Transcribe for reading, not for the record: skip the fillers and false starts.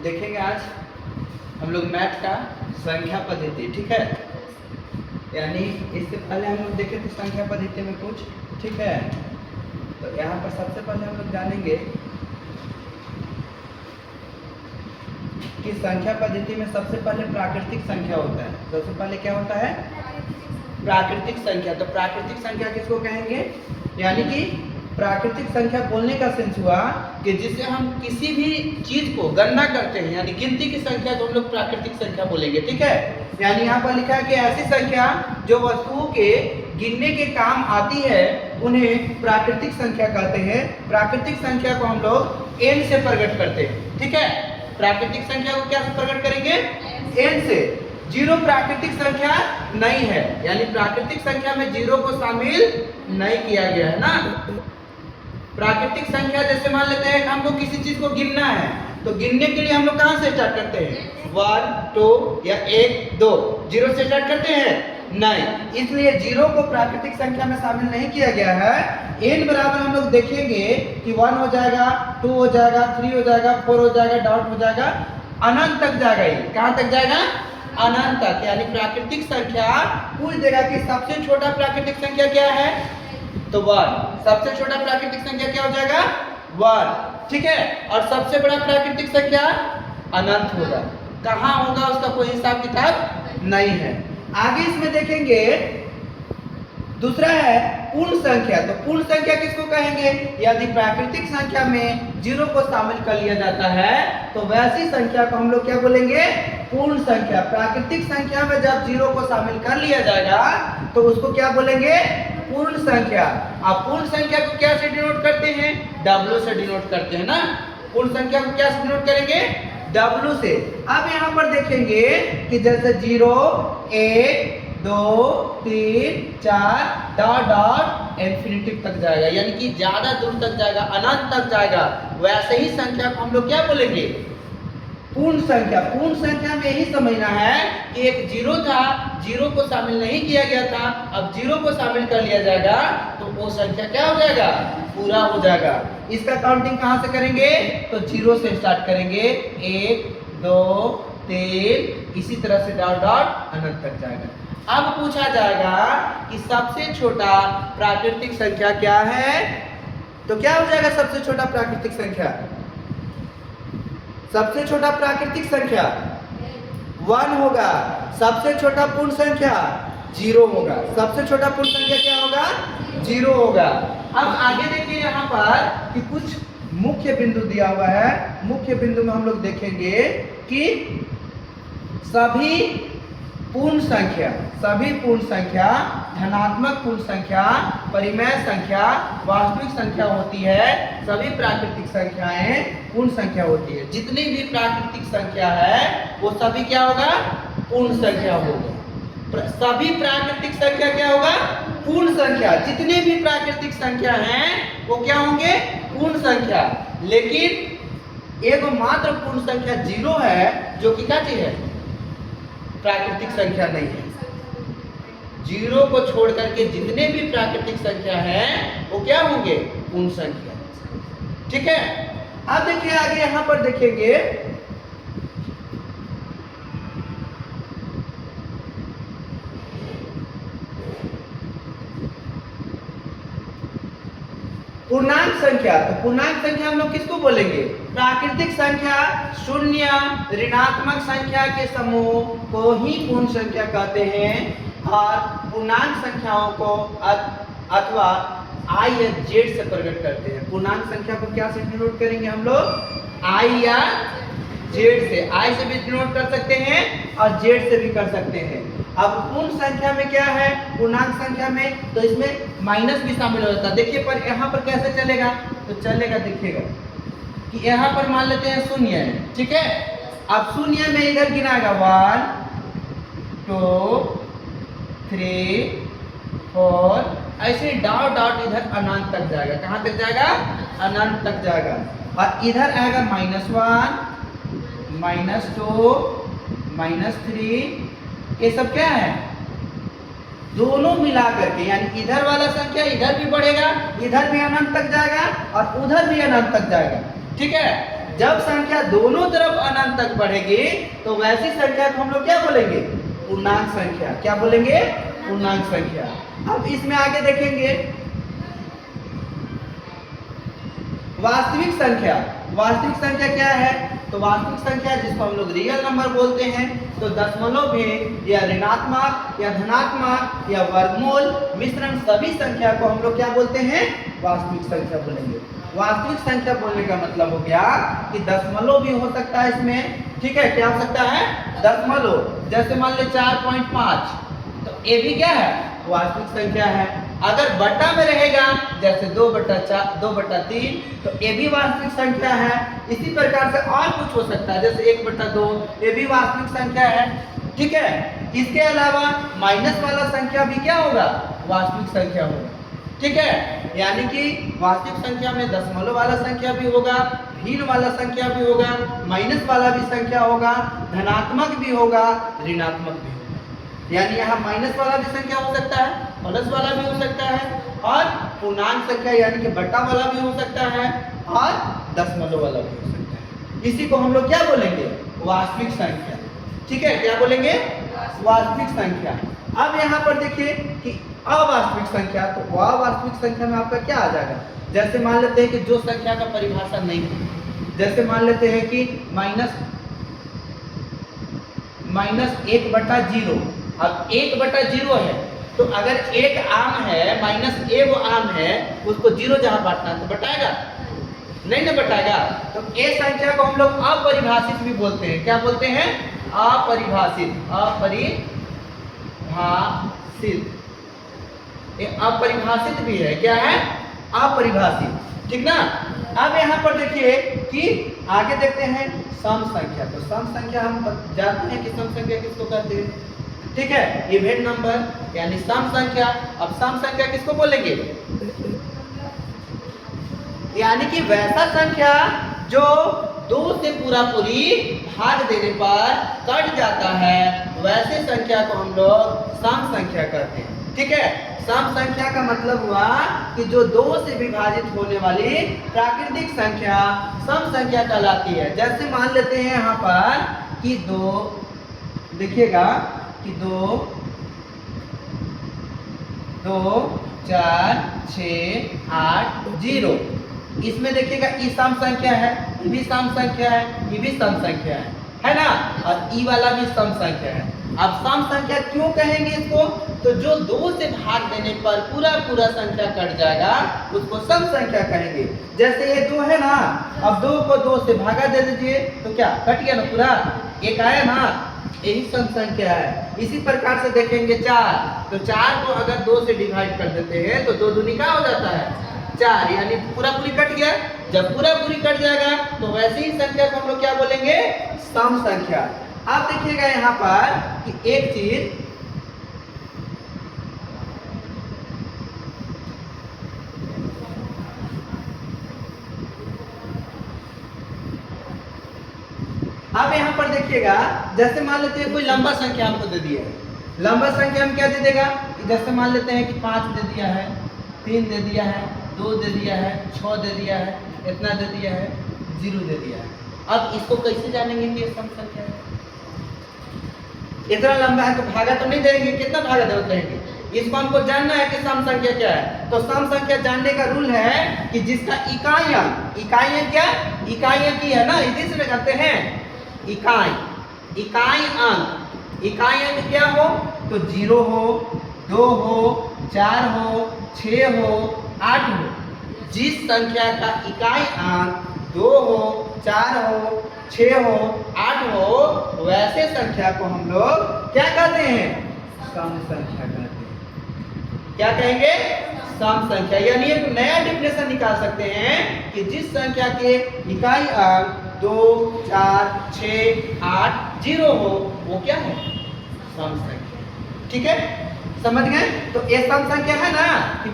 देखेंगे आज हम लोग मैथ का संख्या पद्धति, ठीक है। यानी इससे पहले हम लोग देखे थे संख्या पद्धति में कुछ, ठीक है। तो यहाँ पर सबसे पहले हम लोग जानेंगे कि संख्या पद्धति में सबसे पहले प्राकृतिक संख्या होता है। सबसे पहले क्या होता है? प्राकृतिक संख्या। तो प्राकृतिक संख्या किसको कहेंगे? यानी कि प्राकृतिक संख्या बोलने का सेंस हुआ कि जिससे हम किसी भी चीज को गणना करते हैं, यानी गिनती की संख्या को हम लोग प्राकृतिक संख्या बोलेंगे, ठीक है। यानी यहाँ पर लिखा है कि ऐसी संख्या जो वस्तुओं के गिनने के काम आती है उन्हें प्राकृतिक संख्या कहते हैं। प्राकृतिक संख्या को हम लोग n से प्रकट करते हैं, ठीक है। प्राकृतिक संख्या को क्या से प्रकट करेंगे? n से। जीरो प्राकृतिक संख्या नहीं है, यानी प्राकृतिक संख्या में जीरो को शामिल नहीं किया गया है ना। प्राकृतिक संख्या जैसे मान लेते हैं हमको किसी चीज को गिनना है, तो गिनने के लिए हम लोग कहाँ से स्टार्ट करते हैं? 1 2 या 1 2, जीरो से स्टार्ट करते हैं? नहीं। इसलिए जीरो को प्राकृतिक संख्या में शामिल नहीं किया गया है। n बराबर हम लोग देखेंगे कि 1 हो जाएगा, 2 हो जाएगा, 3 हो जाएगा, 4 हो जाएगा, डॉट हो जाएगा, अनंत तक जाएगा। ये कहाँ तक जाएगा? अनंत तक। यानी प्राकृतिक संख्या पूछ देगा कि सबसे छोटा प्राकृतिक संख्या क्या है, तो 1। सबसे छोटा प्राकृतिक संख्या क्या हो जाएगा? 1, ठीक है। और सबसे बड़ा प्राकृतिक संख्या अनंत होगा। कहाँ होगा उसका कोई हिसाब किताब नहीं है। आगे इसमें देखेंगे दूसरा है पूर्ण संख्या। तो पूर्ण संख्या किसको कहेंगे? यदि प्राकृतिक संख्या में जीरो को शामिल कर लिया जाता है तो वैसी संख्या को हम लोग क्या बोलेंगे? पूर्ण संख्या। प्राकृतिक संख्या में जब जीरो को शामिल कर लिया जाएगा तो उसको क्या बोलेंगे? पूर्ण संख्या। आप पूर्ण संख्या को क्या से डिनोट करते हैं? W से डिनोट करते हैं ना। पूर्ण संख्या को क्या से डिनोट करेंगे? W से। अब यहाँ पर देखेंगे कि जैसे 0 1 2 3 4 डॉट डॉट इंफिनिटी तक जाएगा, यानी कि ज्यादा दूर तक जाएगा, अनंत तक जाएगा। वैसे ही संख्या को हम लोग क्या बोलेंगे? पूर्ण संख्या। पूर्ण संख्या में यही समझना है कि एक जीरो था, जीरो को शामिल नहीं किया गया था, अब जीरो को शामिल कर लिया जाएगा तो वो संख्या क्या हो जाएगा? पूरा हो जाएगा। इसका काउंटिंग कहाँ से करेंगे? तो जीरो से स्टार्ट करेंगे, 1 2 3, इसी तरह से डॉट डॉट अनंत तक जाएगा। अब पूछा जाएगा कि सबसे छोटा प्राकृतिक संख्या क्या है, तो क्या हो जाएगा सबसे छोटा प्राकृतिक संख्या? सबसे छोटा प्राकृतिक संख्या 1 होगा। सबसे छोटा पूर्ण संख्या 0 होगा। सबसे छोटा पूर्ण संख्या क्या होगा? 0 होगा। अब आगे देखिए यहाँ पर कि कुछ मुख्य बिंदु दिया हुआ है। मुख्य बिंदु में हम लोग देखेंगे कि सभी पूर्ण संख्या धनात्मक पूर्ण संख्या, परिमेय संख्या, वास्तविक संख्या होती है। सभी प्राकृतिक संख्याएं पूर्ण संख्या होती है। जितनी भी प्राकृतिक संख्या है वो सभी क्या होगा? पूर्ण संख्या होगा। सभी प्राकृतिक संख्या क्या होगा? पूर्ण संख्या। जितने भी प्राकृतिक संख्या हैं वो क्या होंगे? पूर्ण संख्या। लेकिन एक मात्र पूर्ण संख्या 0 है जो कि क्या चीज है? प्राकृतिक संख्या नहीं है। 0 को छोड़ करके जितने भी प्राकृतिक संख्या हैं वो क्या होंगे? पूर्ण संख्या, ठीक है। अब देखिए आगे यहाँ पर देखेंगे पूर्णांक संख्या। तो पूर्णांक संख्या हम लोग किसको बोलेंगे? प्राकृतिक संख्या, शून्य, ऋणात्मक संख्या के समूह को ही पूर्ण संख्या कहते हैं। और पूर्णांक संख्याओं को अथवा I या Z से प्रकट करते हैं। पूर्णांक संख्या को क्या से डिनोट करेंगे हम लोग? I या Z से। I से भी डिनोट कर सकते हैं और Z से भी कर सकते हैं। अब पूर्ण संख्या में क्या है? पूर्णांक संख्या में तो इसमें माइनस भी शामिल हो जाता है। देखिए पर यहाँ पर कैसे चलेगा? तो चलेगा, देखिएगा कि यहाँ पर मान लेते हैं 0 है, ठीक है। अब 0 में इधर गिनाएगा 1 2 3 4, ऐसे डॉट डॉट इधर अनंत तक जाएगा। कहाँ तक जाएगा? अनंत तक जाएगा। और इधर आएगा -1 -2 -3, ये सब क्या है? दोनों मिला करके, यानी इधर वाला संख्या इधर भी बढ़ेगा, इधर भी अनंत तक जाएगा और उधर भी अनंत तक जाएगा, ठीक है। जब संख्या दोनों तरफ अनंत तक बढ़ेगी तो वैसी संख्या को हम लोग क्या बोलेंगे? पूर्णांक संख्या। क्या बोलेंगे? पूर्णांक संख्या। अब इसमें आगे देखेंगे वास्तविक संख्या। वास्तविक संख्या क्या है? तो वास्तविक संख्या जिसको हम लोग रियल नंबर बोलते हैं, तो दशमलव भेद या ऋणात्मक या धनात्मक या वर्गमूल मिश्रण सभी संख्या को हम लोग क्या बोलते हैं? वास्तविक संख्या बोलेंगे। वास्तविक संख्या बोलने का मतलब हो गया कि दशमलव भी हो सकता है इसमें, ठीक है? क्या हो सकता है? दशमलव। जैसे मान ले 4.5, तो ये भी क्या है? वास्तविक संख्या है। अगर बटा में रहेगा जैसे 2/4, 2/3, तो ये भी वास्तविक संख्या है। इसी प्रकार से और कुछ हो सकता है, जैसे 1/2, ये भी वास्तविक संख्या है, ठीक है? इसके अलावा माइनस वाला संख्या भी क्या होगा? वास्तविक संख्या होगा, ठीक है? यानी कि वास्तविक संख्या में दशमलव वाला संख्या भी होगा, भिन्न वाला संख्या भी होगा, माइनस वाला भी संख्या होगा, धनात्मक भी होगा, ऋणात्मक भी होगा। यानी यहाँ माइनस वाला भी संख्या हो सकता है, प्लस वाला भी हो सकता है, और पूर्णांक संख्या यानी कि बटा वाला भी हो सकता है, और दशमलव वाला भी हो सकता है। इसी को हम लोग क्या बोलेंगे? वास्तविक संख्या, ठीक है? क्या बोलेंगे? वास्तविक संख्या। अब यहाँ पर देखिए कि अवास्तविक संख्या, तो अवास्तविक संख्या में आपका क्या आ जाएगा? जैसे मान लेते हैं कि जो संख्या का परिभाषा नहीं है, जैसे मान लेते हैं कि -1/0। अब 1/0 है, तो अगर एक आम है माइनस एगो आम है, उसको 0 जहां बांटना है तो बटाएगा? नहीं ना बटाएगा। तो ए संख्या को हम लोग अपरिभाषित भी बोलते हैं। क्या बोलते हैं? अपरिभाषित। ये अपरिभाषित भी है। क्या है? अपरिभाषित, ठीक ना? अब यहाँ पर देखिए कि आगे देखते हैं सम संख्या। तो सम संख्या हम जानते हैं कि सम संख्या किसको कहते हैं, ठीक है? इवेंट नंबर यानी सम संख्या। अब सम संख्या किसको बोलेंगे? यानी कि वैसा संख्या जो 2 से पूरी भाग देने पर कट जाता है, वैसे संख्या को हम लोग सम संख्या कहते हैं, ठीक है? सम संख्या का मतलब हुआ कि जो 2 से विभाजित होने वाली प्राकृतिक संख्या सम संख्या कहलाती है। जैसे मान लेते हैं यहाँ पर कि 2, देखिएगा कि 2, 4, 6, 8, 0। इसमें देखिएगा ई सम संख्या है, ये भी सम संख्या है, ये भी सम संख्या है ना? और ई वाला भी सम संख्या है। अब सम संख्या क्यों कहेंगे इसको? तो जो 2 से भाग देने पर पूरा संख्या कट जाएगा उसको सम संख्या कहेंगे। जैसे ये 2 है ना, अब 2 को 2 से भागा दे दीजिए तो क्या कट गया ना? पूरा एक आया ना, यही सम संख्या है। इसी प्रकार से देखेंगे 4, तो 4 को अगर 2 से डिवाइड कर देते हैं तो 2 दूनी क्या हो जाता है? 4, यानी पूरी कट गया। जब पूरी कट जाएगा तो वैसे ही संख्या को हम लोग क्या बोलेंगे? सम संख्या। आप देखिएगा यहाँ पर कि एक चीज, आप यहाँ पर देखिएगा, जैसे मान लेते हैं कोई लंबा संख्या हमको दे दिया है। लंबा संख्या हम क्या दे देगा? जैसे मान लेते हैं कि 5 दे दिया है, 3 दे दिया है, 2 दे दिया है, 6 दे दिया है, इतना दे दिया है, 0 दे दिया है। अब इसको कैसे जानेंगे कि ये सम संख्या है? इतना लंबा है तो भागा तो नहीं देंगे, कितना भागा देंगे? इसको हमको जानना है कि सम संख्या क्या है। तो सम संख्या जानने का रूल है कि जिसका इकाई क्या? इकाई की है ना, इसी से करते हैं इकाई अंक क्या हो? तो 0 हो, 2 हो, 4 हो, 6 हो, 8 हो। जिस संख्या का इकाई अंक 2 हो, 4 हो, 6 हो, 8 हो, वैसे संख्या को हम लोग क्या कहते हैं? सम संख्या कहते हैं। क्या कहेंगे? सम संख्या। यानी एक नया डेफिनेशन निकाल सकते हैं कि जिस संख्या के इकाई अंक 2, 4, 6, 8, 0 हो, वो क्या है? सम संख्या, ठीक है? समझ गए? तो ये सम संख्या है ना कि